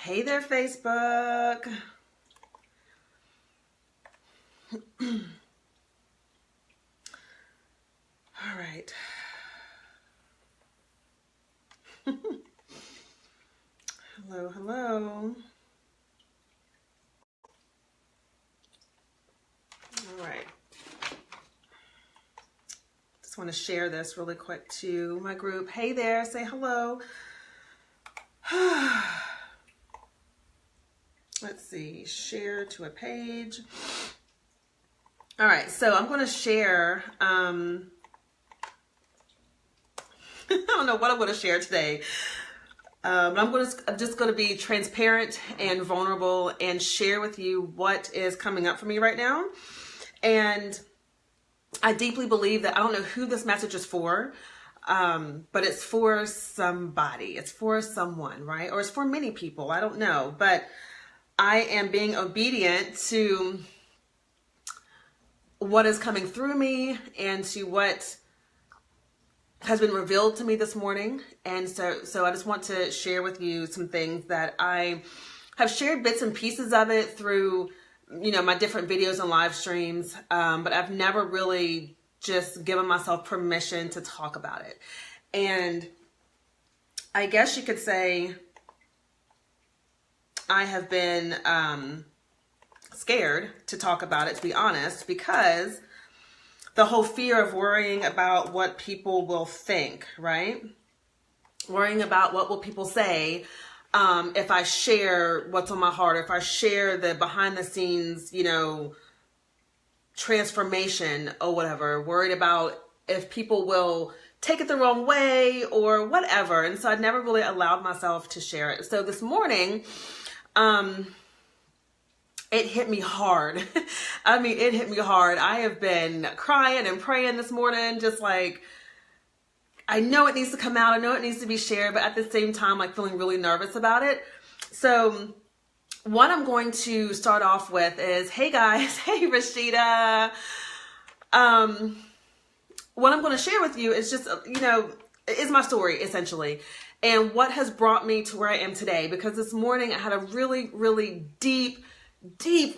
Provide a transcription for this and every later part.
Hey there, Facebook. All right. Hello, hello. All right. Just want to share this really quick to my group. Hey there, say hello. Let's see, share to a page. All right, so I'm going to share, I don't know what I'm going to share today. But I'm just going to be transparent and vulnerable and share with you what is coming up for me right now. And I deeply believe that I don't know who this message is for, but it's for somebody. It's for someone, right? Or it's for many people. I don't know. But I am being obedient to what is coming through me and to what has been revealed to me this morning. And so I just want to share with you some things that I have shared bits and pieces of it through, my different videos and live streams. But I've never really just given myself permission to talk about it. And I guess you could say I have been scared to talk about it, to be honest, because the whole fear of worrying about what people will think, right? Worrying about what will people say if I share what's on my heart, if I share the behind the scenes, transformation or whatever. Worried about if people will take it the wrong way or whatever. And so I never really allowed myself to share it. So this morning, it hit me hard. I mean, it hit me hard. I have been crying and praying this morning, just like, I know it needs to come out. I know it needs to be shared, but at the same time, like feeling really nervous about it. So what I'm going to start off with is, hey guys, hey Rashida. What I'm going to share with you is just, is my story essentially. And what has brought me to where I am today, because this morning I had a really, really deep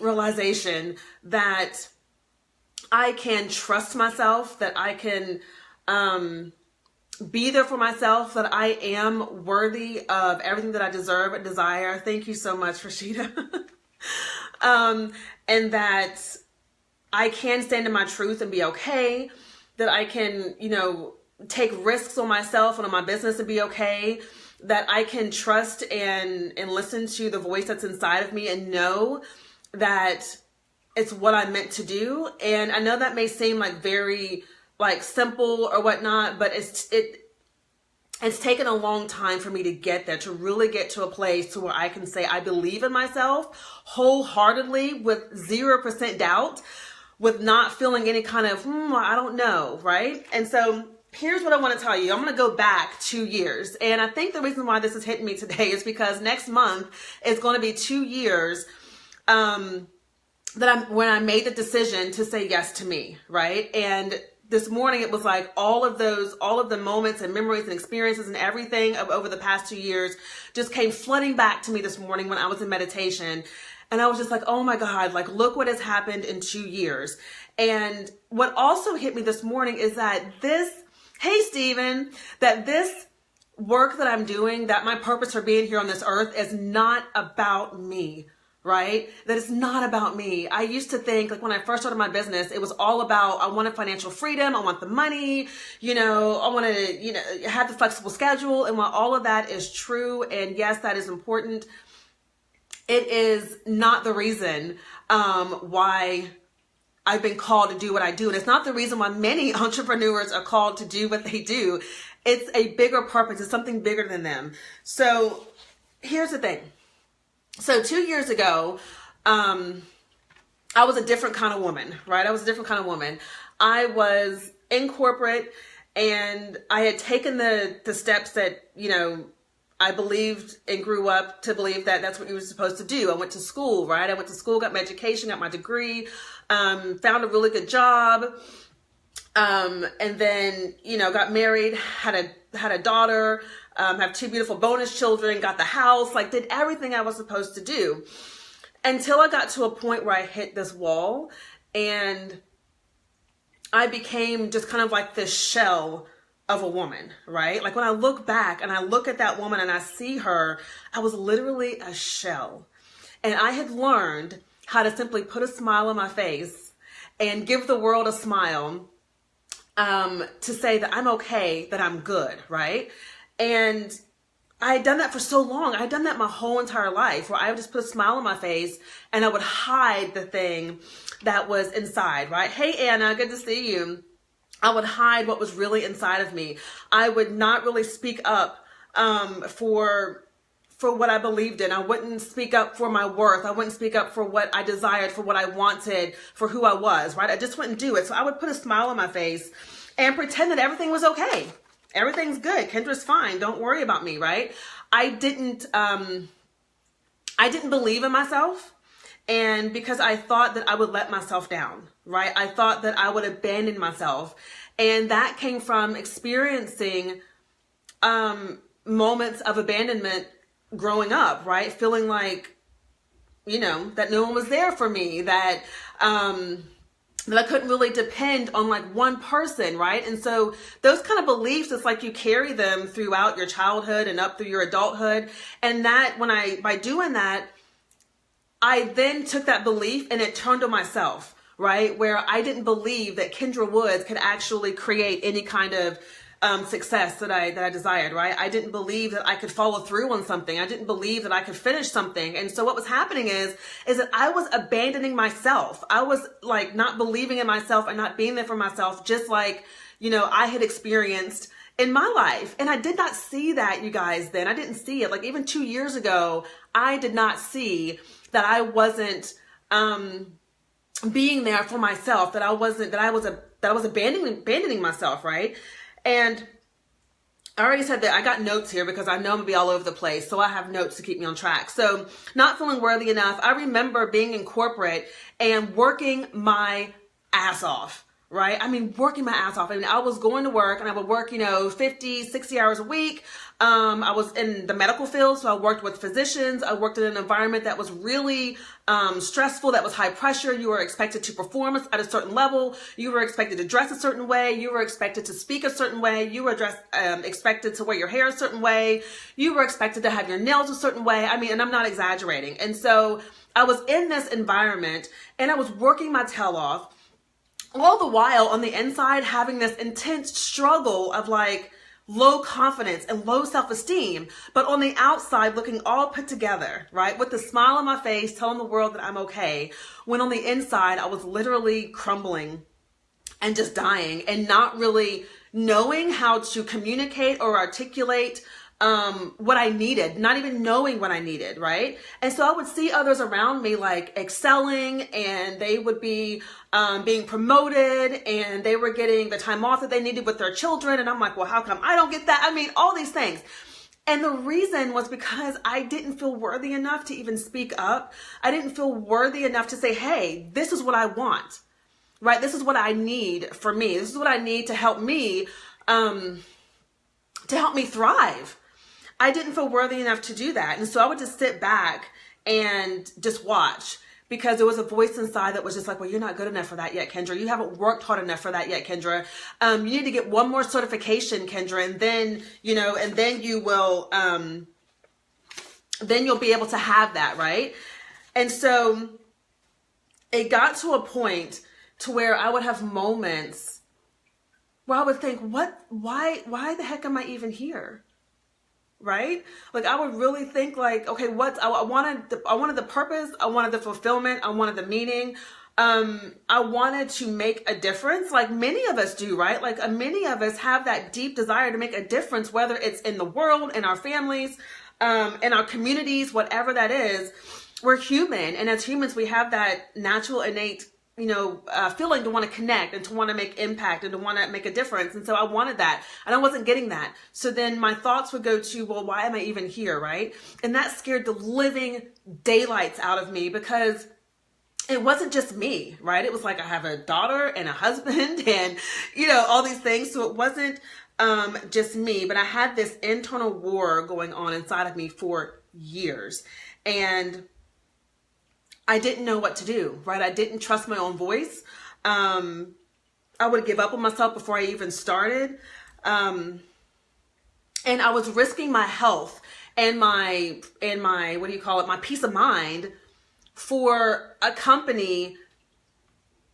realization that I can trust myself, that I can be there for myself, that I am worthy of everything that I deserve and desire. Thank you so much, Rashida. And that I can stand in my truth and be okay, that I can, take risks on myself and on my business and be okay, that I can trust and listen to the voice that's inside of me and know that it's what I'm meant to do. And I know that may seem like very simple or whatnot, but it's taken a long time for me to get there, to really get to a place to where I can say I believe in myself wholeheartedly with 0% doubt, with not feeling any kind of, I don't know, right? And so here's what I want to tell you. I'm going to go back 2 years. And I think the reason why this is hitting me today is because next month is going to be 2 years when I made the decision to say yes to me, right? And this morning it was like all of the moments and memories and experiences and everything of over the past 2 years just came flooding back to me this morning when I was in meditation. And I was just like, oh my God, look what has happened in 2 years. And what also hit me this morning is that hey, Stephen, that this work that I'm doing, that my purpose for being here on this earth is not about me, right? That it's not about me. I used to think, when I first started my business, it was all about, I wanted financial freedom. I want the money, I want to, have the flexible schedule. And while all of that is true, and yes, that is important, it is not the reason why I've been called to do what I do. And it's not the reason why many entrepreneurs are called to do what they do. It's a bigger purpose. It's something bigger than them. So here's the thing. So 2 years ago, I was a different kind of woman, right? I was a different kind of woman. I was in corporate and I had taken the steps that, I believed and grew up to believe that that's what you were supposed to do. I went to school, right? I went to school, got my education, got my degree, found a really good job. And then, got married, had a daughter, have 2 beautiful bonus children, got the house, like did everything I was supposed to do, until I got to a point where I hit this wall and I became just kind of like this shell of a woman, right? Like when I look back and I look at that woman and I see her, I was literally a shell. And I had learned how to simply put a smile on my face and give the world a smile, to say that I'm okay, that I'm good, right? And I had done that for so long. I had done that my whole entire life, where I would just put a smile on my face and I would hide the thing that was inside, right? Hey, Anna, good to see you. I would hide what was really inside of me. I would not really speak up for what I believed in. I wouldn't speak up for my worth. I wouldn't speak up for what I desired, for what I wanted, for who I was, right? I just wouldn't do it. So I would put a smile on my face and pretend that everything was okay. Everything's good. Kendra's fine. Don't worry about me, right? I didn't believe in myself. And because I thought that I would let myself down, right? I thought that I would abandon myself. And that came from experiencing moments of abandonment growing up, right? Feeling like, that no one was there for me, that I couldn't really depend on like one person, right? And so those kind of beliefs, it's like you carry them throughout your childhood and up through your adulthood. And that by doing that, I then took that belief and it turned on myself, right? Where I didn't believe that Kendra Woods could actually create any kind of success that I desired, right? I didn't believe that I could follow through on something. I didn't believe that I could finish something. And so what was happening is that I was abandoning myself. I was like not believing in myself and not being there for myself, just like, I had experienced in my life. And I did not see that, you guys, then. I didn't see it. Like even 2 years ago, I did not see that I wasn't being there for myself, that I was abandoning myself, right? And I already said that I got notes here because I know I'm gonna be all over the place. So I have notes to keep me on track. So not feeling worthy enough. I remember being in corporate and working my ass off, right? I mean, working my ass off. I mean, I was going to work and I would work, 50, 60 hours a week. I was in the medical field, so I worked with physicians. I worked in an environment that was really stressful, that was high pressure. You were expected to perform at a certain level. You were expected to dress a certain way. You were expected to speak a certain way. You were expected to wear your hair a certain way. You were expected to have your nails a certain way. I mean, and I'm not exaggerating. And so I was in this environment and I was working my tail off, all the while on the inside having this intense struggle of like low confidence and low self-esteem, but on the outside looking all put together, right? With the smile on my face, telling the world that I'm okay, when on the inside I was literally crumbling and just dying and not really knowing how to communicate or articulate what I needed, not even knowing what I needed, right? And so I would see others around me like excelling, and they would be being promoted, and they were getting the time off that they needed with their children. And I'm like, well, how come I don't get that? I mean, all these things. And the reason was because I didn't feel worthy enough to even speak up. I didn't feel worthy enough to say, hey, this is what I want, right? This is what I need for me. This is what I need to help me thrive. I didn't feel worthy enough to do that. And so I would just sit back and just watch, because there was a voice inside that was just like, well, you're not good enough for that yet, Kendra. You haven't worked hard enough for that yet, Kendra. You need to get one more certification, Kendra. And then, then you will, then you'll be able to have that. Right. And so it got to a point to where I would have moments where I would think, why the heck am I even here? Right? Like I would really think like, okay, I wanted the purpose. I wanted the fulfillment. I wanted the meaning. I wanted to make a difference, like many of us do, right? Like many of us have that deep desire to make a difference, whether it's in the world, in our families, in our communities, whatever that is. We're human. And as humans, we have that natural, innate feeling to want to connect and to want to make impact and to want to make a difference. And so I wanted that, and I wasn't getting that. So then my thoughts would go to, well, why am I even here? Right. And that scared the living daylights out of me, because it wasn't just me, right? It was like, I have a daughter and a husband and, all these things. So it wasn't just me, but I had this internal war going on inside of me for years. And I didn't know what to do, right? I didn't trust my own voice. I would give up on myself before I even started. And I was risking my health and my, what do you call it? My peace of mind for a company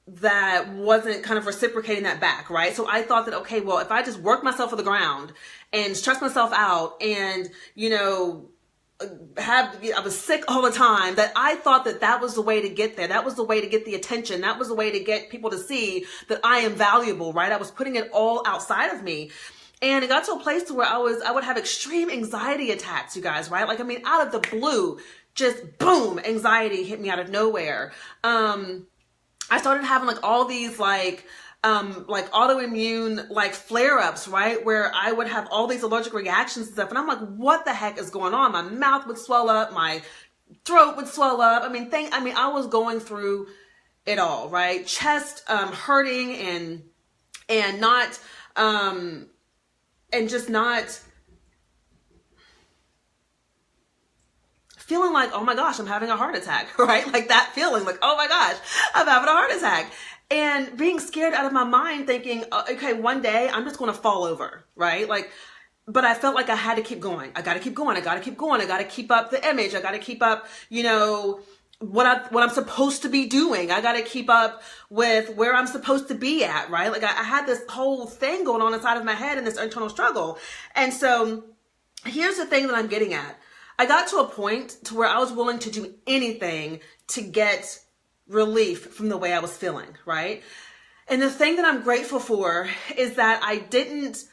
that wasn't kind of reciprocating that back, right? So I thought that, okay, well, if I just work myself to the ground and stress myself out and, I was sick all the time, that I thought that that was the way to get there. That was the way to get the attention. That was the way to get people to see that I am valuable, right? I was putting it all outside of me. And it got to a place to where I would have extreme anxiety attacks, you guys, right? Out of the blue, just boom, anxiety hit me out of nowhere. I started having all these autoimmune flare-ups, right? Where I would have all these allergic reactions and stuff. And I'm like, what the heck is going on? My mouth would swell up, my throat would swell up. I was going through it all, right? Chest hurting and not and just not feeling like, oh my gosh, I'm having a heart attack, right? Like that feeling like, oh my gosh, I'm having a heart attack. And being scared out of my mind thinking, okay, one day I'm just going to fall over, right? But I felt like I had to keep going. I got to keep going. I got to keep going. I got to keep up the image. I got to keep up, what I'm supposed to be doing. I got to keep up with where I'm supposed to be at, right? I had this whole thing going on inside of my head and this internal struggle. And so here's the thing that I'm getting at. I got to a point to where I was willing to do anything to get relief from the way I was feeling, right? And the thing that I'm grateful for is that I didn't,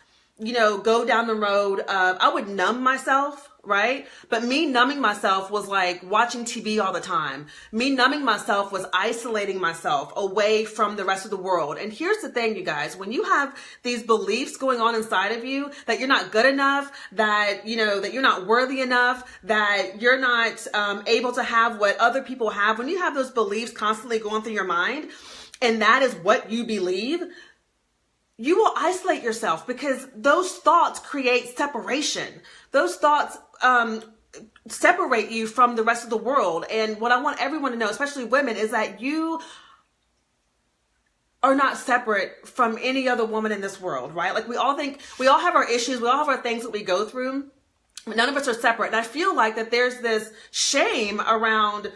go down the road of, I would numb myself, right? But me numbing myself was like watching TV all the time. Me numbing myself was isolating myself away from the rest of the world. And here's the thing, you guys, when you have these beliefs going on inside of you that you're not good enough, that, that you're not worthy enough, that you're not able to have what other people have, when you have those beliefs constantly going through your mind, and that is what you believe, you will isolate yourself because those thoughts create separation. Those thoughts separate you from the rest of the world. And what I want everyone to know, especially women, is that you are not separate from any other woman in this world, right? We all have our issues. We all have our things that we go through. But none of us are separate. And I feel like that there's this shame around,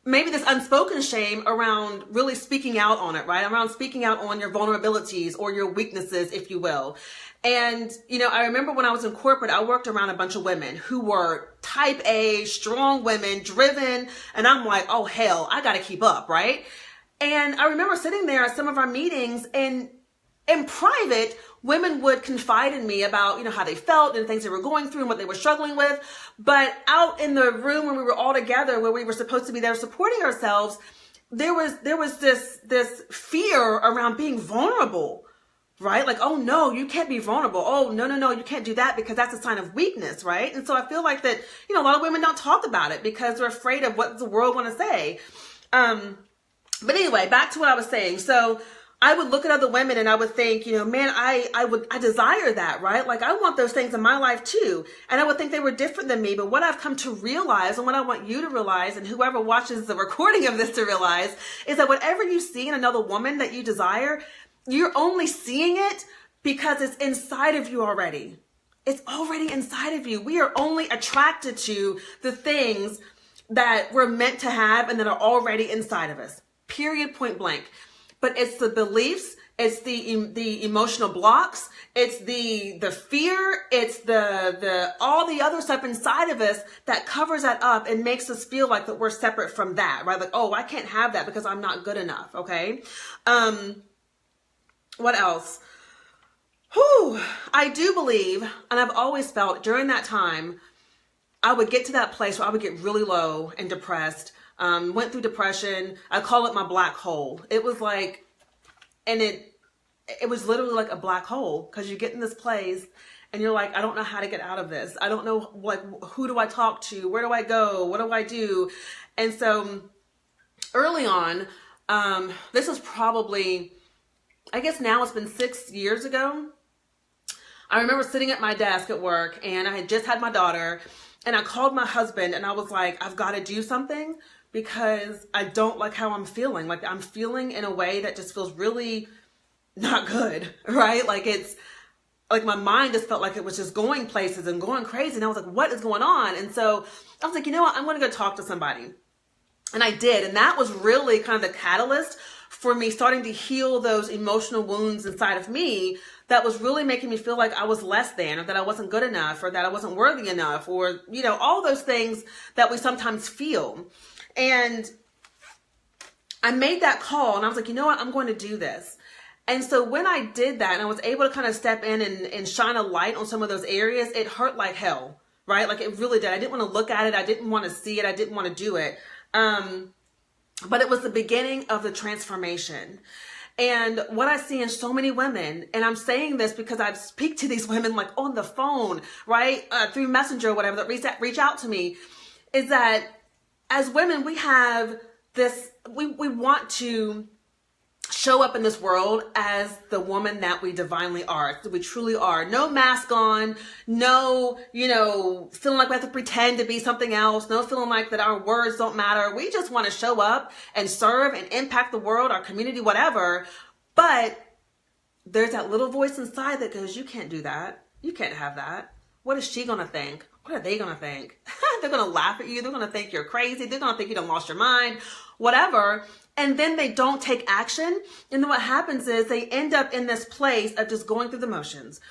maybe this unspoken shame around really speaking out on it, right? Around speaking out on your vulnerabilities or your weaknesses, if you will. And, I remember when I was in corporate, I worked around a bunch of women who were type A, strong women, driven. And I'm like, oh, hell, I got to keep up, right? And I remember sitting there at some of our meetings, and in private, women would confide in me about, how they felt and things they were going through and what they were struggling with. But out in the room when we were all together, where we were supposed to be there supporting ourselves, there was this fear around being vulnerable, right? Oh no, you can't be vulnerable. Oh, no, you can't do that because that's a sign of weakness, right? And so I feel like that, a lot of women don't talk about it because they're afraid of what the world want to say. But anyway, back to what I was saying. So I would look at other women and I would think, man, I desire that, right? I want those things in my life too. And I would think they were different than me. But what I've come to realize, and what I want you to realize, and whoever watches the recording of this to realize, is that whatever you see in another woman that you desire, you're only seeing it because it's inside of you already. It's already inside of you. We are only attracted to the things that we're meant to have and that are already inside of us. Period, point blank. But it's the beliefs, it's the emotional blocks, it's the fear, it's the all the other stuff inside of us that covers that up and makes us feel like that we're separate from that, right? Oh, I can't have that because I'm not good enough, okay? What else? I do believe, and I've always felt during that time, I would get to that place where I would get really low and depressed. Went through depression. I call it my black hole. It was like, and it was literally like a black hole, because you get in this place and you're like, I don't know how to get out of this. I don't know, who do I talk to? Where do I go? What do I do? And so early on, this was probably, I guess now it's been 6 years ago. I remember sitting at my desk at work, and I had just had my daughter, and I called my husband, and I was like, I've got to do something because I don't like how I'm feeling. Like, I'm feeling in a way that just feels really not good, right? Like, it's like my mind just felt like it was just going places and going crazy. And I was like, what is going on? And so I was like, you know what? I'm going to go talk to somebody. And I did. And that was really kind of the catalyst for me starting to heal those emotional wounds inside of me that was really making me feel like I was less than, or that I wasn't good enough, or that I wasn't worthy enough, or, you know, all those things that we sometimes feel. And I made that call, and I was like, you know what? I'm going to do this. And so when I did that, and I was able to kind of step in and shine a light on some of those areas, it hurt like hell, right? Like, it really did. I didn't want to look at it. I didn't want to see it. I didn't want to do it. But it was the beginning of the transformation. And what I see in so many women, and I'm saying this because I speak to these women like on the phone, right? Through Messenger or whatever, that reach out to me, is that as women, we have this, we want to show up in this world as the woman that we divinely are, that we truly are. No mask on, no, you know, feeling like we have to pretend to be something else, no feeling like that our words don't matter. We just want to show up and serve and impact the world, our community, whatever. But there's that little voice inside that goes, you can't do that. You can't have that. What is she going to think? What are they going to think? They're going to laugh at you. They're going to think you're crazy. They're going to think you done lost your mind, whatever. And then they don't take action. And then what happens is they end up in this place of just going through the motions,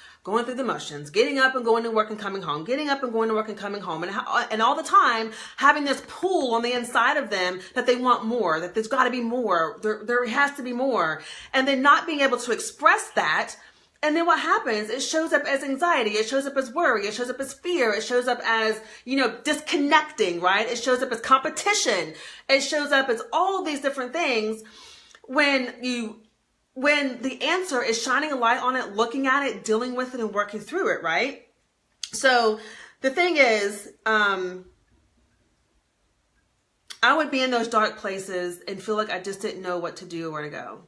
getting up and going to work and coming home, getting up and going to work and coming home. And all the time having this pull on the inside of them that they want more, that there's got to be more. There has to be more. And then not being able to express that. And then what happens? It shows up as anxiety. It shows up as worry. It shows up as fear. It shows up as, you know, disconnecting, right? It shows up as competition. It shows up as all these different things when the answer is shining a light on it, looking at it, dealing with it, and working through it, right? So the thing is, I would be in those dark places and feel like I just didn't know what to do or where to go.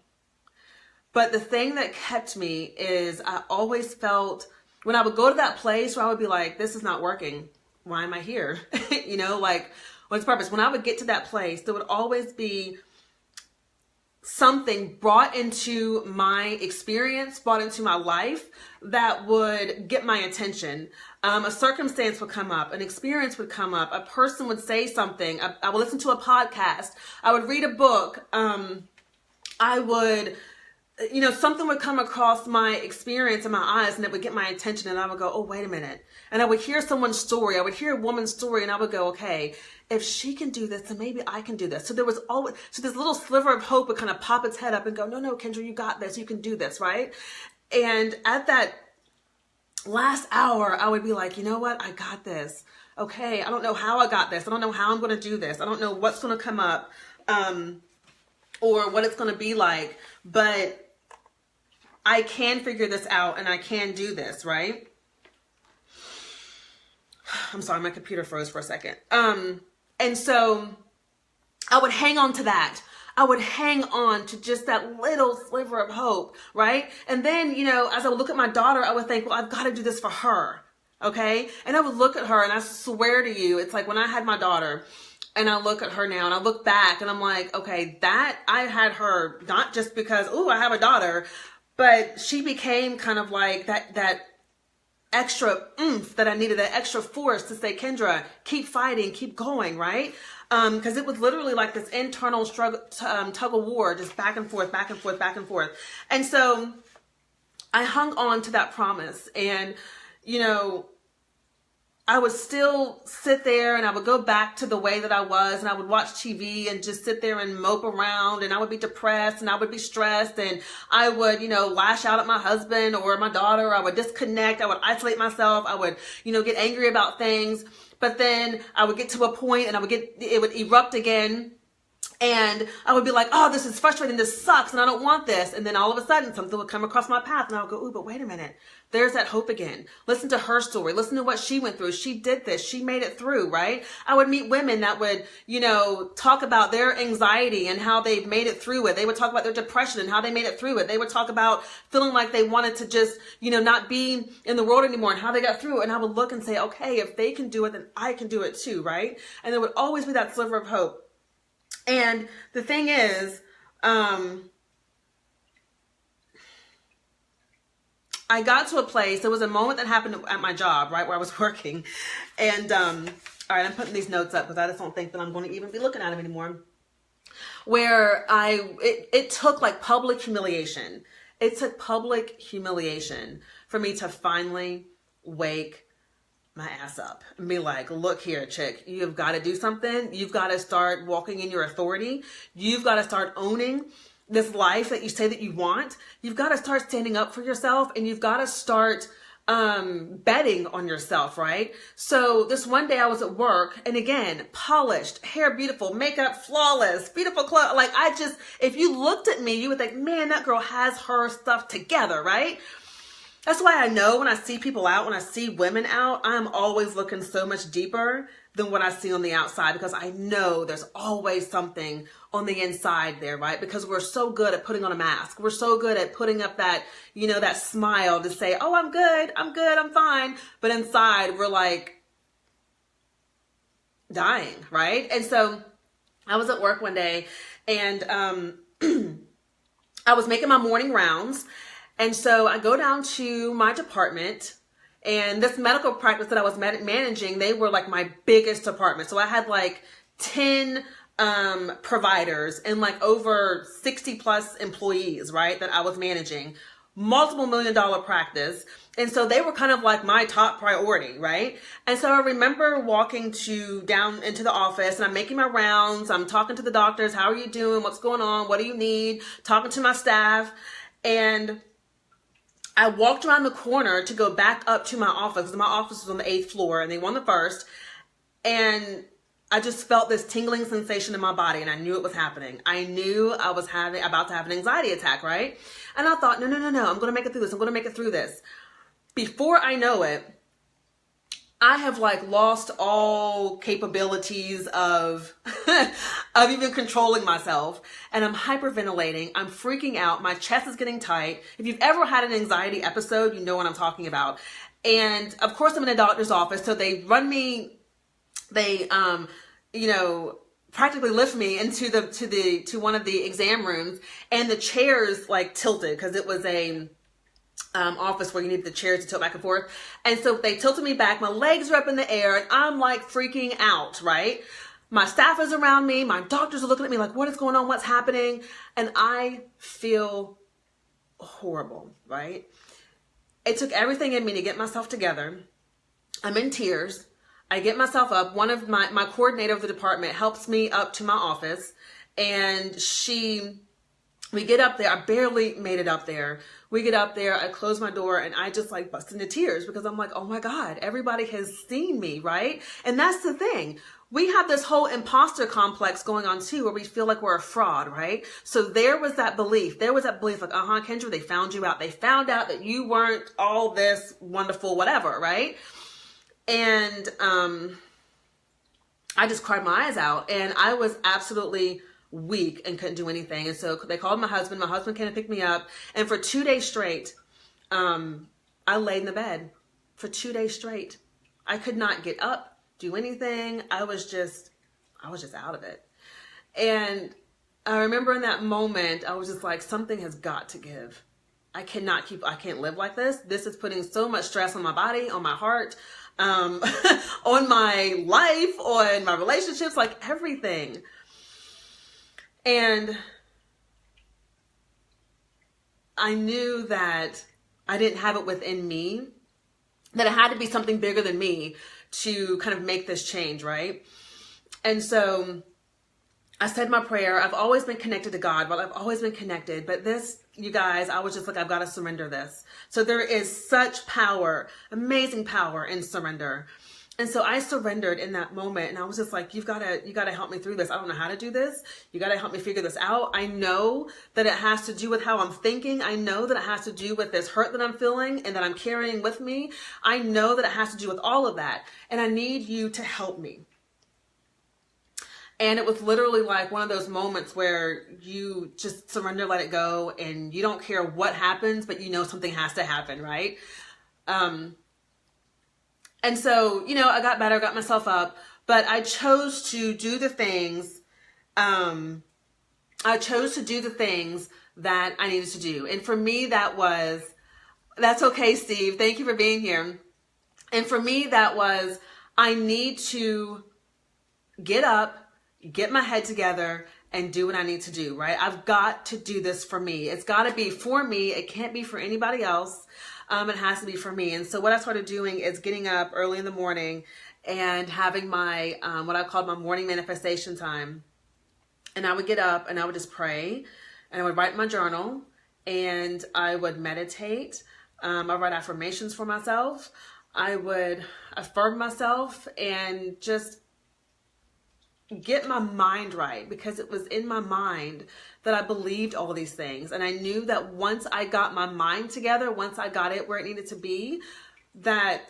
But the thing that kept me is I always felt when I would go to that place where I would be like, this is not working. Why am I here? You know, like, what's the purpose? When I would get to that place, there would always be something brought into my experience, brought into my life that would get my attention. A circumstance would come up, an experience would come up, a person would say something. I would listen to a podcast. I would read a book. I would... You know, something would come across my experience in my eyes and it would get my attention, and I would go, oh, wait a minute. And I would hear someone's story. I would hear a woman's story, and I would go, okay, if she can do this, then maybe I can do this. So there was always, so this little sliver of hope would kind of pop its head up and go, no, Kendra, you got this. You can do this, right? And at that last hour, I would be like, you know what? I got this. Okay, I don't know how I got this. I don't know how I'm going to do this. I don't know what's going to come up or what it's going to be like, but I can figure this out and I can do this, right? I'm sorry, my computer froze for a second. And so I would hang on to that. I would hang on to just that little sliver of hope, right? And then, you know, as I would look at my daughter, I would think, well, I've got to do this for her, okay? And I would look at her, and I swear to you, it's like when I had my daughter, and I look at her now, and I look back, and I'm like, okay, that I had her not just because, ooh, I have a daughter, but she became kind of like that extra oomph that I needed, that extra force to say, Kendra, keep fighting, keep going, right? Because it was literally like this internal struggle, tug of war, just back and forth, back and forth, back and forth. And so I hung on to that promise, and, you know, I would still sit there and I would go back to the way that I was, and I would watch TV and just sit there and mope around, and I would be depressed and I would be stressed, and I would, you know, lash out at my husband or my daughter. I would disconnect. I would isolate myself. I would, you know, get angry about things. But then I would get to a point and it would erupt again. And I would be like, oh, this is frustrating. This sucks. And I don't want this. And then all of a sudden something would come across my path, and I would go, ooh, but wait a minute. There's that hope again. Listen to her story. Listen to what she went through. She did this. She made it through, right? I would meet women that would, talk about their anxiety and how they've made it through it. They would talk about their depression and how they made it through it. They would talk about feeling like they wanted to just, not be in the world anymore and how they got through it. And I would look and say, okay, if they can do it, then I can do it too, right? And there would always be that sliver of hope. And the thing is, I got to a place, there was a moment that happened at my job, right, where I was working. And, all right, I'm putting these notes up because I just don't think that I'm going to even be looking at them anymore. Where it took like public humiliation. It took public humiliation for me to finally wake my ass up and be like, look here, chick, you've got to do something. You've got to start walking in your authority. You've got to start owning this life that you say that you want. You've got to start standing up for yourself, and you've got to start betting on yourself, right? So this one day I was at work, and again, polished, hair beautiful, makeup flawless, beautiful clothes. Like if you looked at me, you would think, man, that girl has her stuff together, right? That's why I know when I see people out, when I see women out, I'm always looking so much deeper than what I see on the outside, because I know there's always something on the inside there, right? Because we're so good at putting on a mask. We're so good at putting up that, that smile to say, oh, I'm good, I'm fine. But inside we're like dying, right? And so I was at work one day, and I was making my morning rounds. And so I go down to my department, and this medical practice that I was managing, they were like my biggest department. So I had like 10 providers and like over 60 plus employees, right, that I was managing. Multiple $1 million practice. And so they were kind of like my top priority, right? And so I remember walking down into the office, and I'm making my rounds. I'm talking to the doctors. How are you doing? What's going on? What do you need? Talking to my staff. And I walked around the corner to go back up to my office, because my office was on the 8th floor and they were on the 1st. And I just felt this tingling sensation in my body, and I knew it was happening. I knew I was about to have an anxiety attack, right? And I thought, no, I'm going to make it through this. I'm going to make it through this. Before I know it, I have like lost all capabilities of even controlling myself, and I'm hyperventilating. I'm freaking out. My chest is getting tight. If you've ever had an anxiety episode, you know what I'm talking about. And of course I'm in a doctor's office. So they run me, they, practically lift me into to one of the exam rooms, and the chairs like tilted, because it was a office where you need the chairs to tilt back and forth. And so they tilted me back. My legs are up in the air, and I'm like freaking out, right? My staff is around me. My doctors are looking at me like, what is going on? What's happening? And I feel horrible, right? It took everything in me to get myself together. I'm in tears. I get myself up. One of my coordinator of the department helps me up to my office, and we get up there. I barely made it up there. We get up there. I close my door, and I just like bust into tears, because I'm like, oh my God, everybody has seen me, right? And that's the thing. We have this whole imposter complex going on too, where we feel like we're a fraud, right? So there was that belief. There was that belief like, Kendra, they found you out. They found out that you weren't all this wonderful whatever, right? And I just cried my eyes out, and I was absolutely weak and couldn't do anything. And so they called my husband. My husband came to pick me up, and for 2 days straight, I laid in the bed for 2 days straight. I could not get up, do anything. I was just out of it. And I remember in that moment, I was just like, something has got to give. I can't live like this. This is putting so much stress on my body, on my heart, on my life, on my relationships, like everything. And I knew that I didn't have it within me, that it had to be something bigger than me to kind of make this change, right? And so I said my prayer. I've always been connected to God. Well, I've always been connected. But this, you guys, I was just like, I've got to surrender this. So there is such power, amazing power in surrender. And so I surrendered in that moment, and I was just like, you gotta help me through this. I don't know how to do this. You gotta help me figure this out. I know that it has to do with how I'm thinking. I know that it has to do with this hurt that I'm feeling and that I'm carrying with me. I know that it has to do with all of that. And I need you to help me. And it was literally like one of those moments where you just surrender, let it go, and you don't care what happens, but you know something has to happen, right? And so, you know, I got better, got myself up, but I chose to do the things, that I needed to do. And for me, that's okay, Steve. Thank you for being here. And for me, that was, I need to get up, get my head together, and do what I need to do, right? I've got to do this for me. It's got to be for me. It can't be for anybody else. It has to be for me. And so what I started doing is getting up early in the morning and having my, what I called my morning manifestation time. And I would get up and I would just pray, and I would write in my journal, and I would meditate. I write affirmations for myself. I would affirm myself and just get my mind right, because it was in my mind that I believed all these things. And I knew that once I got my mind together, once I got it where it needed to be, that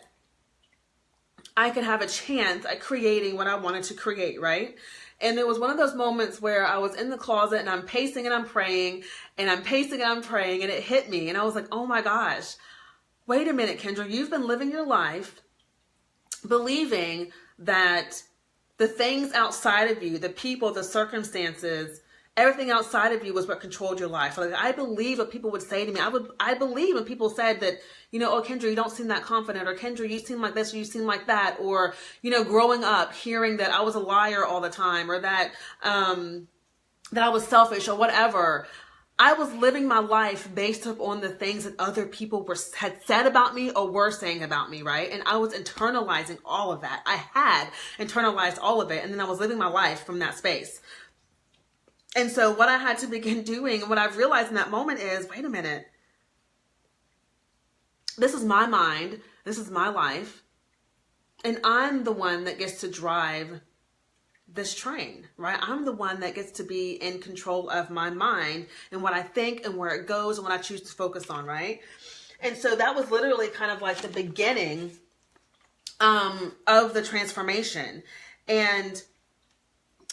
I could have a chance at creating what I wanted to create, right? And it was one of those moments where I was in the closet and I'm pacing and I'm praying and I'm pacing and I'm praying, and it hit me. And I was like, oh my gosh, wait a minute, Kendra, you've been living your life believing that the things outside of you, the people, the circumstances, everything outside of you was what controlled your life. Like, I believe what people would say to me. I believe when people said that, you know, oh, Kendra, you don't seem that confident, or Kendra, you seem like this, or you seem like that, or, you know, growing up hearing that I was a liar all the time, or that I was selfish or whatever. I was living my life based upon the things that other people had said about me or were saying about me, right? And I was internalizing all of that. I had internalized all of it, and then I was living my life from that space. And so what I had to begin doing, and what I've realized in that moment is, wait a minute, this is my mind, this is my life, and I'm the one that gets to drive this train, right? I'm the one that gets to be in control of my mind and what I think and where it goes and what I choose to focus on, right? And so that was literally kind of like the beginning of the transformation. And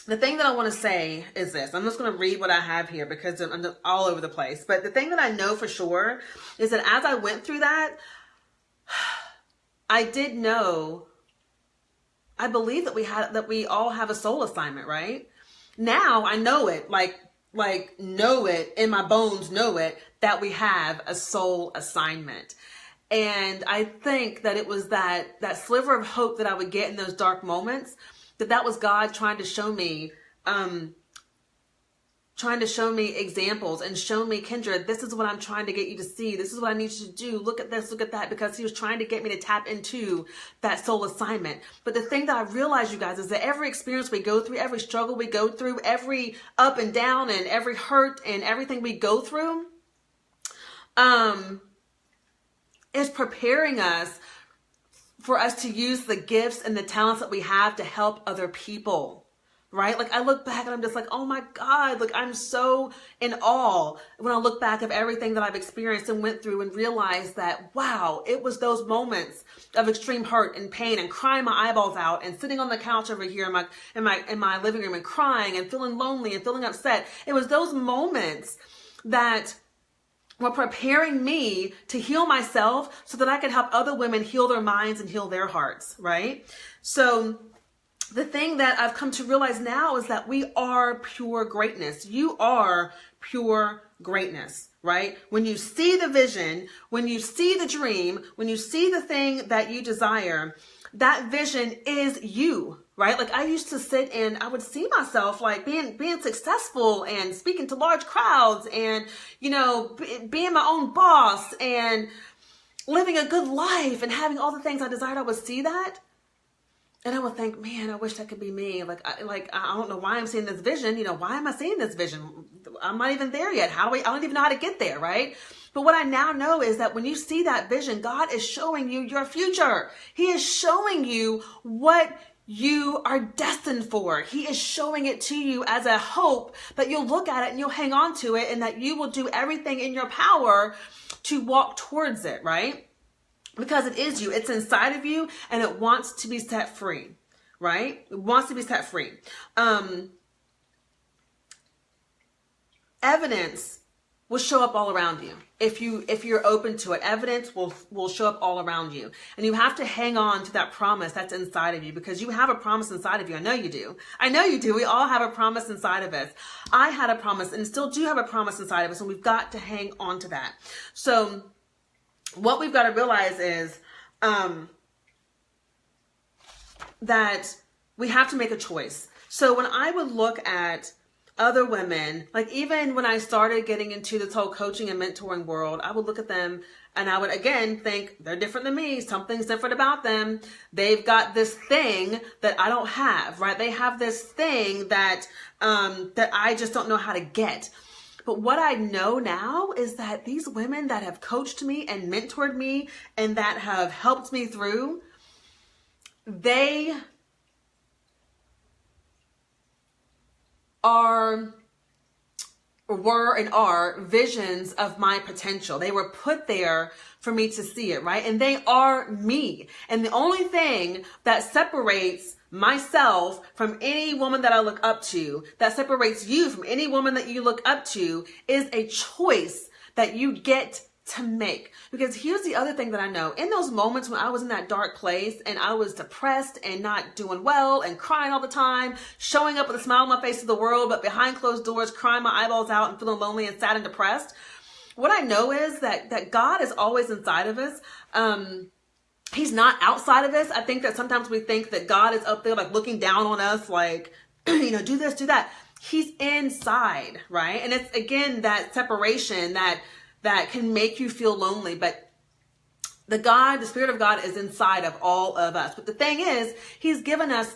the thing that I want to say is this. I'm just going to read what I have here because I'm just all over the place. But the thing that I know for sure is that as I went through that, I did know, I believe that we all have a soul assignment, right? Now I know it, like know it in my bones, know it, that we have a soul assignment. And I think that it was that sliver of hope that I would get in those dark moments, that was God trying to show me examples and show me, Kendra, this is what I'm trying to get you to see. This is what I need you to do. Look at this, look at that, because he was trying to get me to tap into that soul assignment. But the thing that I realized, you guys, is that every experience we go through, every struggle we go through, every up and down and every hurt and everything we go through, is preparing us for us to use the gifts and the talents that we have to help other people, right? Like I look back and I'm just like, oh my God, like I'm so in awe when I look back of everything that I've experienced and went through and realized that, wow, it was those moments of extreme hurt and pain and crying my eyeballs out and sitting on the couch over here in my living room and crying and feeling lonely and feeling upset. It was those moments that were preparing me to heal myself so that I could help other women heal their minds and heal their hearts, right? So the thing that I've come to realize now is that we are pure greatness. You are pure greatness, right? When you see the vision, when you see the dream, when you see the thing that you desire, that vision is you, right? Like I used to sit and I would see myself like being successful and speaking to large crowds and, you know, being my own boss and living a good life and having all the things I desired. I would see that. And I would think, man, I wish that could be me. I don't know why I'm seeing this vision. You know, why am I seeing this vision? I'm not even there yet. I don't even know how to get there, right? But what I now know is that when you see that vision, God is showing you your future. He is showing you what you are destined for. He is showing it to you as a hope that you'll look at it and you'll hang on to it, and that you will do everything in your power to walk towards it, right? Because it is you. It's inside of you, and it wants to be set free, right? It wants to be set free. Evidence will show up all around you. If you're open to it, evidence will show up all around you. And you have to hang on to that promise that's inside of you, because you have a promise inside of you. I know you do. I know you do. We all have a promise inside of us. I had a promise and still do have a promise inside of us, and we've got to hang on to that. So what we've got to realize is that we have to make a choice. So when I would look at other women, like even when I started getting into this whole coaching and mentoring world, I would look at them and I would again think they're different than me. Something's different about them. They've got this thing that I don't have, right? They have this thing that that I just don't know how to get. But what I know now is that these women that have coached me and mentored me and that have helped me through, they were and are visions of my potential. They were put there for me to see it, right? And they are me. And the only thing that separates myself from any woman that I look up to, that separates you from any woman that you look up to, is a choice that you get to make. Because here's the other thing that I know. In those moments when I was in that dark place and I was depressed and not doing well and crying all the time, showing up with a smile on my face to the world, but behind closed doors, crying my eyeballs out and feeling lonely and sad and depressed, what I know is that God is always inside of us. He's not outside of us. I think that sometimes we think that God is up there like looking down on us, like, do this, do that. He's inside, right? And it's again that separation that can make you feel lonely. But the Spirit of God is inside of all of us. But the thing is, He's given us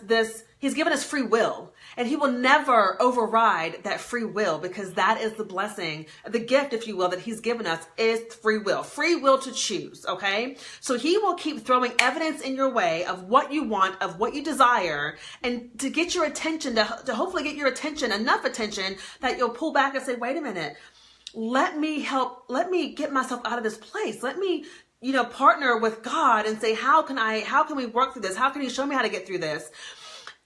free will, and He will never override that free will, because that is the blessing, the gift, if you will, that He's given us is free will to choose. Okay. So He will keep throwing evidence in your way of what you want, of what you desire, and to get your attention, to hopefully get your attention, enough attention that you'll pull back and say, wait a minute, let me get myself out of this place. Let me, partner with God and say, how can we work through this? How can He show me how to get through this?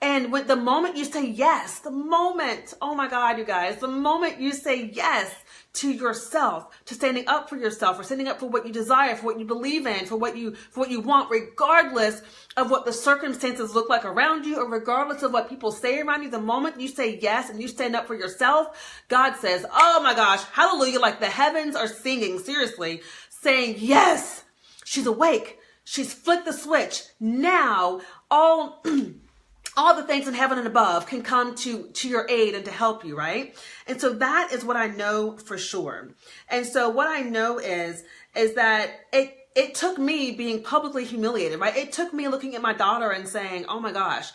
And the moment you say yes, oh my God, you guys, the moment you say yes to yourself, to standing up for yourself, or standing up for what you desire, for what you believe in, for what you want, regardless of what the circumstances look like around you, or regardless of what people say around you, the moment you say yes and you stand up for yourself, God says, oh my gosh, hallelujah, like the heavens are singing, seriously, saying, yes, she's awake. She's flicked the switch. Now, all the things in heaven and above can come to your aid and to help you, right? And so that is what I know for sure. And so what I know is that it took me being publicly humiliated, right? It took me looking at my daughter and saying, oh my gosh,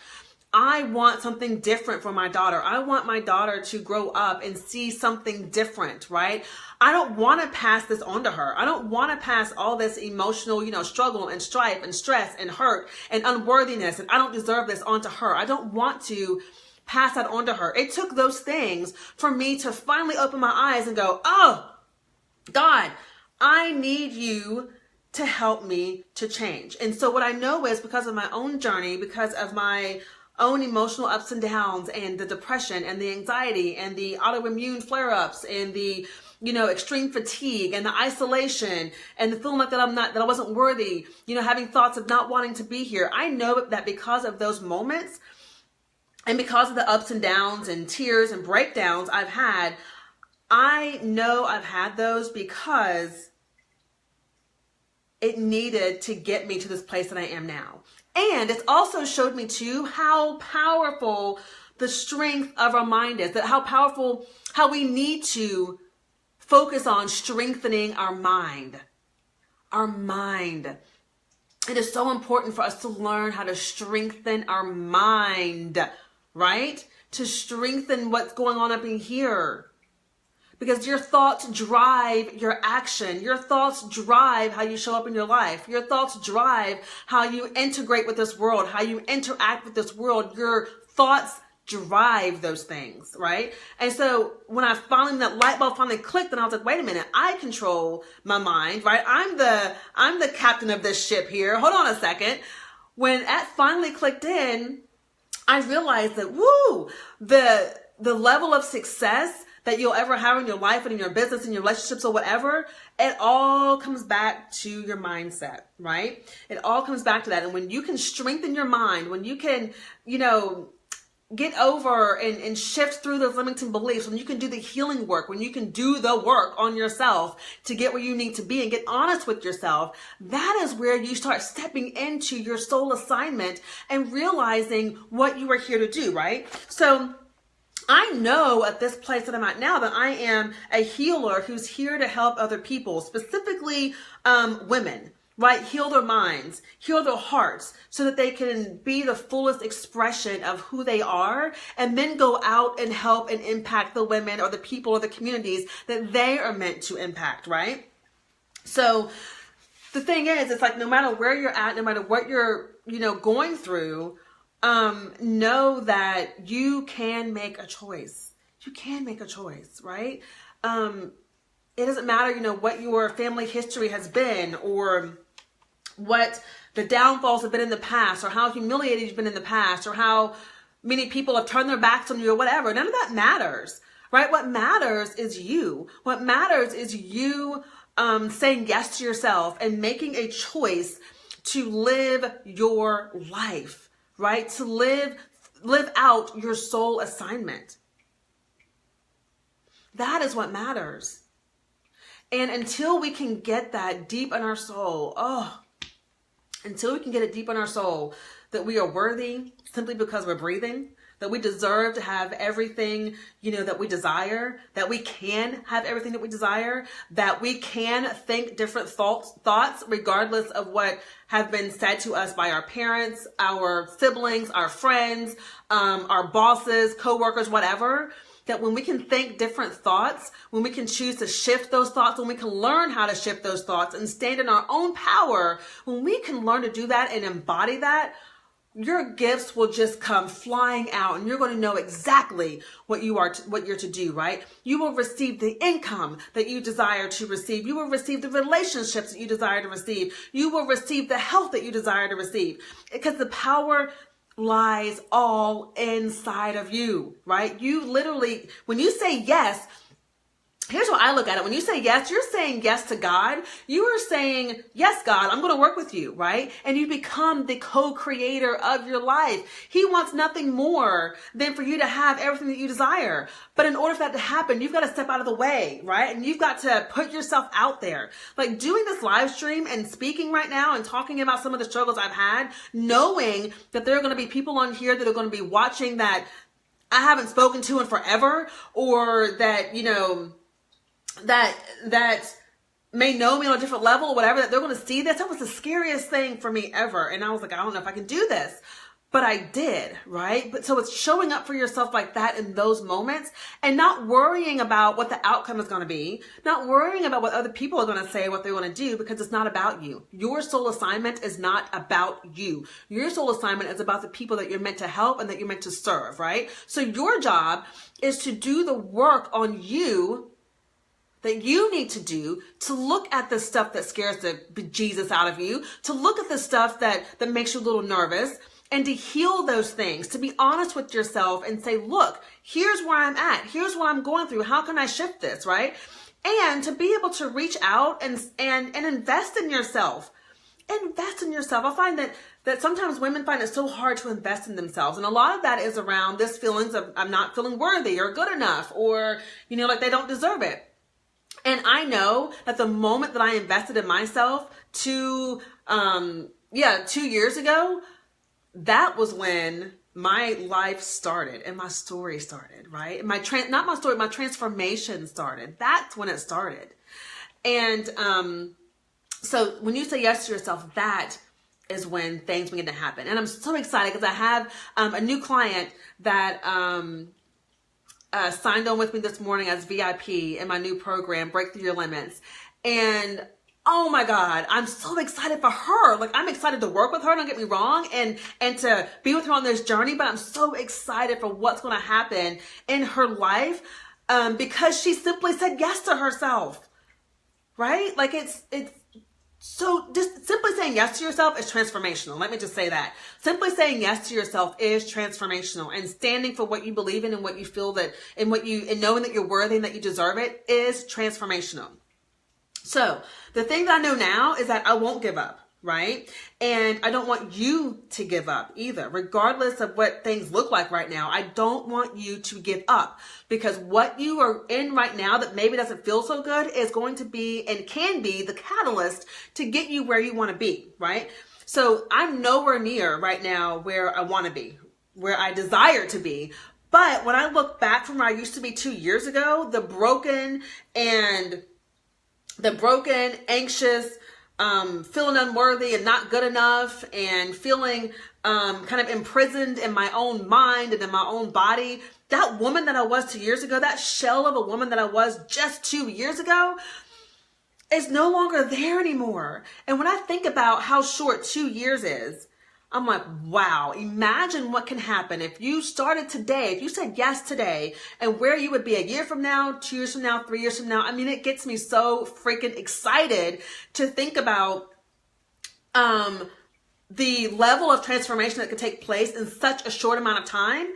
I want something different for my daughter. I want my daughter to grow up and see something different, right? I don't want to pass this on to her. I don't want to pass all this emotional, struggle and strife and stress and hurt and unworthiness, and I don't deserve this onto her. I don't want to pass that on to her. It took those things for me to finally open my eyes and go, oh, God, I need you to help me to change. And so what I know is, because of my own journey, because of my own emotional ups and downs, and the depression and the anxiety and the autoimmune flare-ups and the extreme fatigue and the isolation and the feeling like that I wasn't worthy, having thoughts of not wanting to be here. I know that because of those moments and because of the ups and downs and tears and breakdowns I've had, I know I've had those because it needed to get me to this place that I am now. And it's also showed me too how powerful the strength of our mind is, that how we need to focus on strengthening our mind. Our mind. It is so important for us to learn how to strengthen our mind, right? To strengthen what's going on up in here. Because your thoughts drive your action. Your thoughts drive how you show up in your life. Your thoughts drive how you integrate with this world, how you interact with this world. Your thoughts drive those things, right? And so when that light bulb finally clicked, and I was like, wait a minute, I control my mind, right? I'm the captain of this ship here. Hold on a second. When that finally clicked in, I realized that, the level of success that you'll ever have in your life and in your business and your relationships or whatever, it all comes back to your mindset, right? It all comes back to that. And when you can strengthen your mind, when you can, get over and shift through those limiting beliefs, when you can do the healing work, when you can do the work on yourself to get where you need to be and get honest with yourself, that is where you start stepping into your soul assignment and realizing what you are here to do, right? So I know at this place that I'm at now that I am a healer who's here to help other people, specifically women, right? Heal their minds, heal their hearts so that they can be the fullest expression of who they are, and then go out and help and impact the women or the people or the communities that they are meant to impact, right? So the thing is, it's like no matter where you're at, no matter what you're, going through, know that you can make a choice. You can make a choice, right? It doesn't matter, what your family history has been, or what the downfalls have been in the past, or how humiliated you've been in the past, or how many people have turned their backs on you, or whatever. None of that matters, right? What matters is you. What matters is you saying yes to yourself and making a choice to live your life, right? To live out your soul assignment. That is what matters. And until we can get that deep in our soul, until we can get it deep in our soul that we are worthy simply because we're breathing, that we deserve to have everything, that we desire, that we can have everything that we desire, that we can think different thoughts regardless of what have been said to us by our parents, our siblings, our friends, our bosses, coworkers, whatever. That when we can think different thoughts, when we can choose to shift those thoughts, when we can learn how to shift those thoughts and stand in our own power, when we can learn to do that and embody that, your gifts will just come flying out, and you're going to know exactly what you're to do, right? You will receive the income that you desire to receive. You will receive the relationships that you desire to receive. You will receive the health that you desire to receive, because the power lies all inside of you, right? You literally, when you say yes, here's what I look at it. When you say yes, you're saying yes to God. You are saying, yes, God, I'm going to work with you, right? And you become the co-creator of your life. He wants nothing more than for you to have everything that you desire. But in order for that to happen, you've got to step out of the way, right? And you've got to put yourself out there. Like doing this live stream and speaking right now and talking about some of the struggles I've had, knowing that there are going to be people on here that are going to be watching that I haven't spoken to in forever, or that, that may know me on a different level or whatever, that they're going to see this. That was the scariest thing for me ever. And I was like, I don't know if I can do this, but I did, right? But so it's showing up for yourself like that in those moments, and not worrying about what the outcome is going to be, not worrying about what other people are going to say, what they're going to do, because it's not about you. Your soul assignment is not about you. Your soul assignment is about the people that you're meant to help and that you're meant to serve, right? So your job is to do the work on you that you need to do, to look at the stuff that scares the bejesus out of you, to look at the stuff that makes you a little nervous, and to heal those things, to be honest with yourself and say, look, here's where I'm at. Here's what I'm going through. How can I shift this, right? And to be able to reach out and invest in yourself. Invest in yourself. I find that sometimes women find it so hard to invest in themselves. And a lot of that is around this feelings of I'm not feeling worthy or good enough, or, like they don't deserve it. And I know that the moment that I invested in myself 2 years ago, that was when my life started and my story started, right? My transformation started. That's when it started. And so when you say yes to yourself, that is when things begin to happen. And I'm so excited because I have a new client that signed on with me this morning as VIP in my new program, Break Through Your Limits. And oh my God, I'm so excited for her. Like, I'm excited to work with her, don't get me wrong, and to be with her on this journey, but I'm so excited for what's going to happen in her life because she simply said yes to herself, right? Like, it's so just simply saying yes to yourself is transformational. Let me just say that. Simply saying yes to yourself is transformational, and standing for what you believe in and what you feel that, and knowing that you're worthy and that you deserve it is transformational. So the thing that I know now is that I won't give up, right? And I don't want you to give up either, regardless of what things look like right now. I don't want you to give up, because what you are in right now that maybe doesn't feel so good is going to be and can be the catalyst to get you where you want to be, right? So I'm nowhere near right now where I want to be, where I desire to be. But when I look back from where I used to be 2 years ago, the broken, anxious, feeling unworthy and not good enough, and feeling kind of imprisoned in my own mind and in my own body, that woman that I was 2 years ago, that shell of a woman that I was just 2 years ago, is no longer there anymore. And when I think about how short 2 years is, I'm like, wow, imagine what can happen if you started today, if you said yes today, and where you would be a year from now, 2 years from now, 3 years from now. I mean, it gets me so freaking excited to think about the level of transformation that could take place in such a short amount of time.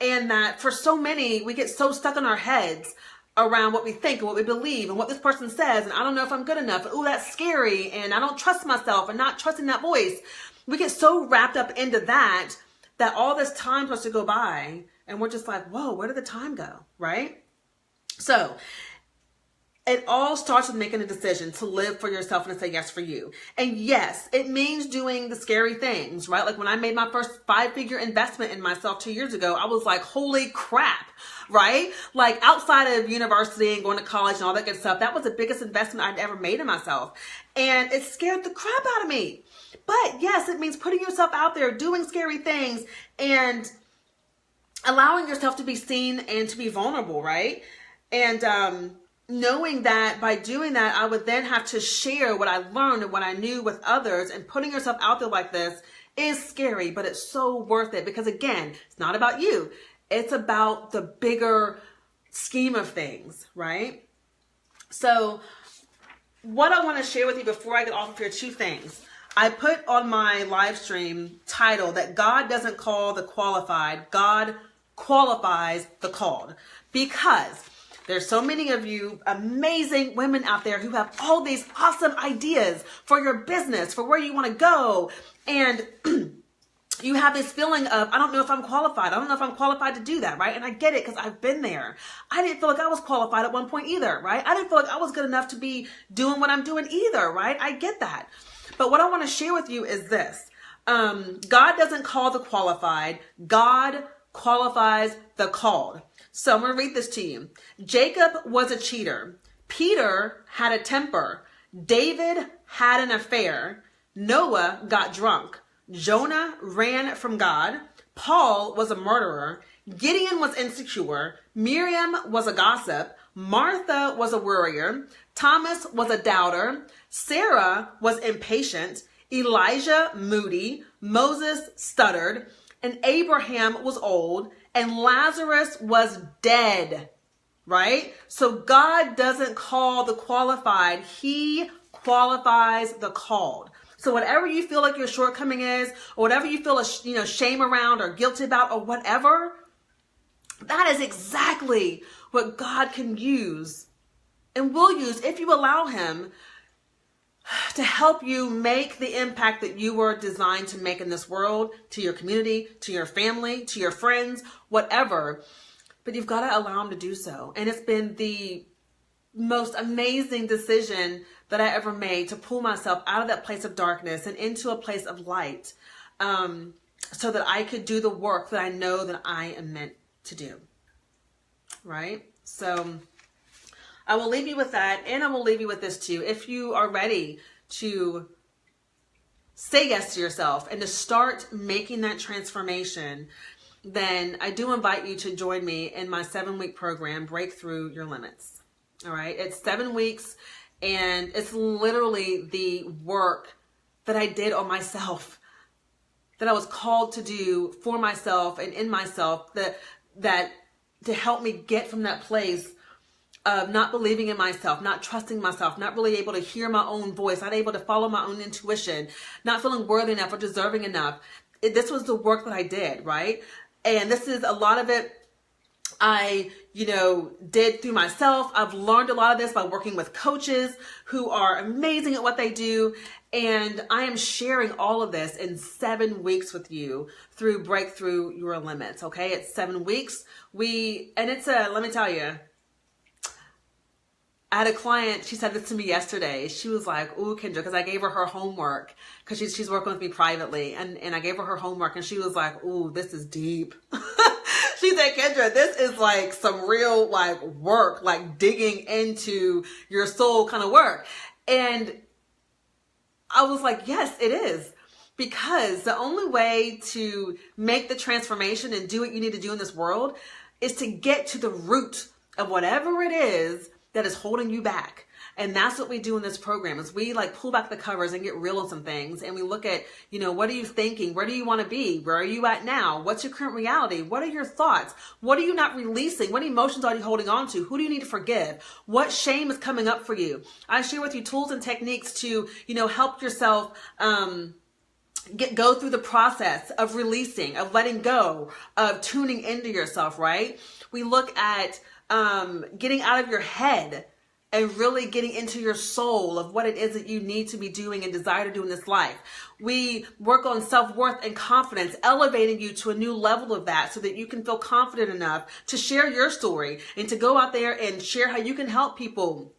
And that for so many, we get so stuck in our heads around what we think and what we believe and what this person says. And I don't know if I'm good enough. Oh, that's scary. And I don't trust myself, and not trusting that voice. We get so wrapped up into that all this time starts to go by, and we're just like, whoa, where did the time go, right? So it all starts with making a decision to live for yourself and to say yes for you. And yes, it means doing the scary things, right? Like when I made my first 5-figure investment in myself 2 years ago, I was like, holy crap, right? Like outside of university and going to college and all that good stuff, that was the biggest investment I'd ever made in myself. And it scared the crap out of me. But yes, it means putting yourself out there, doing scary things, and allowing yourself to be seen and to be vulnerable, right? And knowing that by doing that, I would then have to share what I learned and what I knew with others. And putting yourself out there like this is scary, but it's so worth it, because again, it's not about you. It's about the bigger scheme of things, right? So what I want to share with you before I get off of here, 2 things. I put on my live stream title that God doesn't call the qualified, God qualifies the called. Because there's so many of you amazing women out there who have all these awesome ideas for your business, for where you want to go. And you have this feeling of, I don't know if I'm qualified. I don't know if I'm qualified to do that, right? And I get it, because I've been there. I didn't feel like I was qualified at one point either, right? I didn't feel like I was good enough to be doing what I'm doing either, right? I get that. But what I want to share with you is this. God doesn't call the qualified. God qualifies the called. So I'm going to read this to you. Jacob was a cheater. Peter had a temper. David had an affair. Noah got drunk. Jonah ran from God. Paul was a murderer. Gideon was insecure. Miriam was a gossip. Martha was a worrier. Thomas was a doubter. Sarah was impatient. Elijah moody. Moses stuttered. And Abraham was old. And Lazarus was dead. Right? So God doesn't call the qualified. He qualifies the called. So whatever you feel like your shortcoming is, or whatever you feel shame around or guilty about or whatever, that is exactly what God can use and will use if you allow him to help you make the impact that you were designed to make in this world, to your community, to your family, to your friends, whatever. But you've got to allow him to do so. And it's been the most amazing decision that I ever made to pull myself out of that place of darkness and into a place of light, so that I could do the work that I know that I am meant to do. Right? So I will leave you with that, and I will leave you with this too. If you are ready to say yes to yourself and to start making that transformation, then I do invite you to join me in my 7-week program, Break Through Your Limits. All right. It's 7 weeks, and it's literally the work that I did on myself, that I was called to do for myself and in myself, that to help me get from that place of not believing in myself, not trusting myself, not really able to hear my own voice, not able to follow my own intuition, not feeling worthy enough or deserving enough. This was the work that I did, right? And this is a lot of it I, did through myself. I've learned a lot of this by working with coaches who are amazing at what they do. And I am sharing all of this in 7 weeks with you through Break Through Your Limits. Okay. It's 7 weeks. Let me tell you, I had a client, she said this to me yesterday. She was like, ooh, Kendra, because I gave her her homework, because she's working with me privately. And I gave her homework, and she was like, ooh, this is deep. She said, Kendra, this is like some real work, like digging into your soul kind of work. And I was like, yes, it is. Because the only way to make the transformation and do what you need to do in this world is to get to the root of whatever it is that is holding you back. And that's what we do in this program, is we pull back the covers and get real on some things. And we look at, what are you thinking? Where do you want to be? Where are you at now? What's your current reality? What are your thoughts? What are you not releasing? What emotions are you holding on to? Who do you need to forgive? What shame is coming up for you? I share with you tools and techniques to, help yourself, go through the process of releasing, of letting go, of tuning into yourself, right? We look at, getting out of your head and really getting into your soul of what it is that you need to be doing and desire to do in this life. We work on self-worth and confidence, elevating you to a new level of that so that you can feel confident enough to share your story and to go out there and share how you can help people,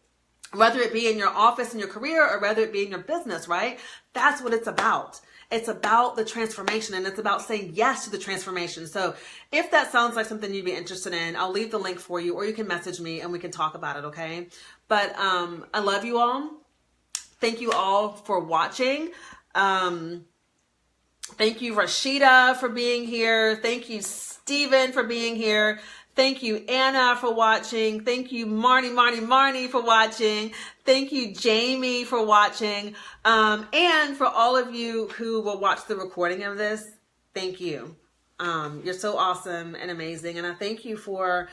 whether it be in your office, in your career, or whether it be in your business, right? That's what it's about. It's about the transformation, and it's about saying yes to the transformation. So if that sounds like something you'd be interested in, I'll leave the link for you, or you can message me and we can talk about it, okay? But I love you all. Thank you all for watching. Thank you, Rashida, for being here. Thank you, Stephen, for being here. Thank you, Anna, for watching. Thank you, Marnie, for watching. Thank you, Jamie, for watching. And for all of you who will watch the recording of this, thank you. You're so awesome and amazing. And I thank you for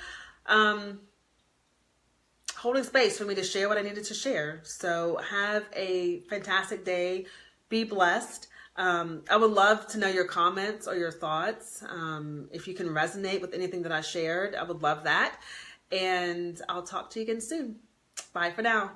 holding space for me to share what I needed to share. So have a fantastic day. Be blessed. I would love to know your comments or your thoughts. If you can resonate with anything that I shared, I would love that. And I'll talk to you again soon. Bye for now.